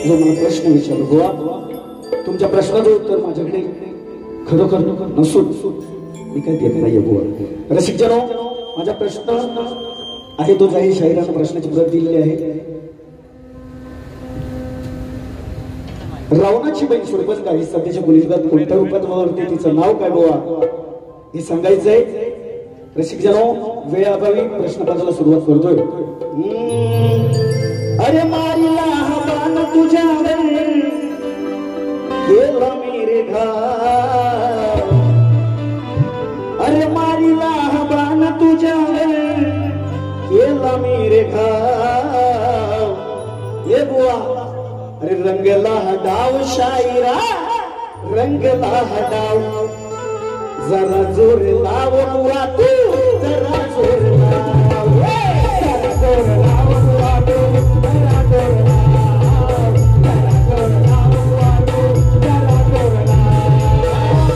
जो मला प्रश्न विचारला बुवा, तुमच्या प्रश्नाचं उत्तर माझ्याकडे खरोखर नसून मी काय देत नाहीये बुवा. रसिक जनो, माझा प्रश्न आहे तो जाहीर शाहिरानं प्रश्नाची प्रत दिलेली आहे. रावणाची बाई सोबत गावी सध्याच्या मुलीसोबत कोणत्या रूपात वावरते, तिचं नाव काय बुवा हे सांगायचंय. रसिक जनो, वेळाभावी प्रश्न पाहायला सुरुवात करतोय. अरे मारिला हवान तुझ्यावर केला मेरे घाव, अरे मारिला हवान तुझ्यावर केला मेरे घाव. ये बुवा, अरे रंगला हडाव शायरा, रंगला हडाव, जरा जोर लाव बुवा तू, जरा जोर लाव, जरा जोर लाव बुवा तू, जरा जोर लाव, जरा जोर लाव बुवा तू, जरा जोर लाव.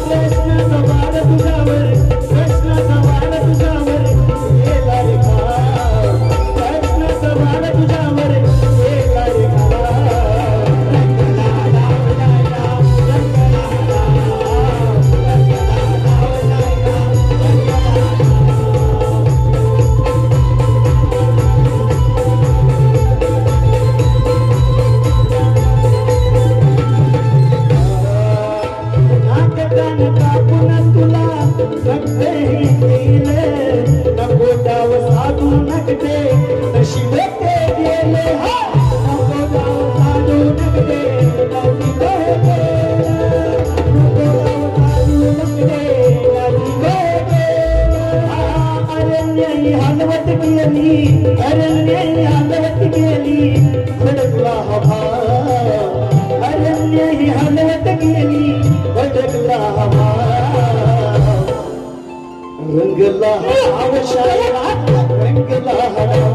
प्रश्न सवाल तुझ्यावर, प्रश्न सवाल तुझ्यावर केला रे घाव, प्रश्न सवाल तुझ्यावर केला रे घाव. रंगला हडाव शायरा, रंगला हडाव, रंगला हलवत गेली, अरण्य हलवत गेली, भडकला हवा, अरण्य हलवत गेली, भडकला हवा. रंगला हवा शायरा, रंगला हवा,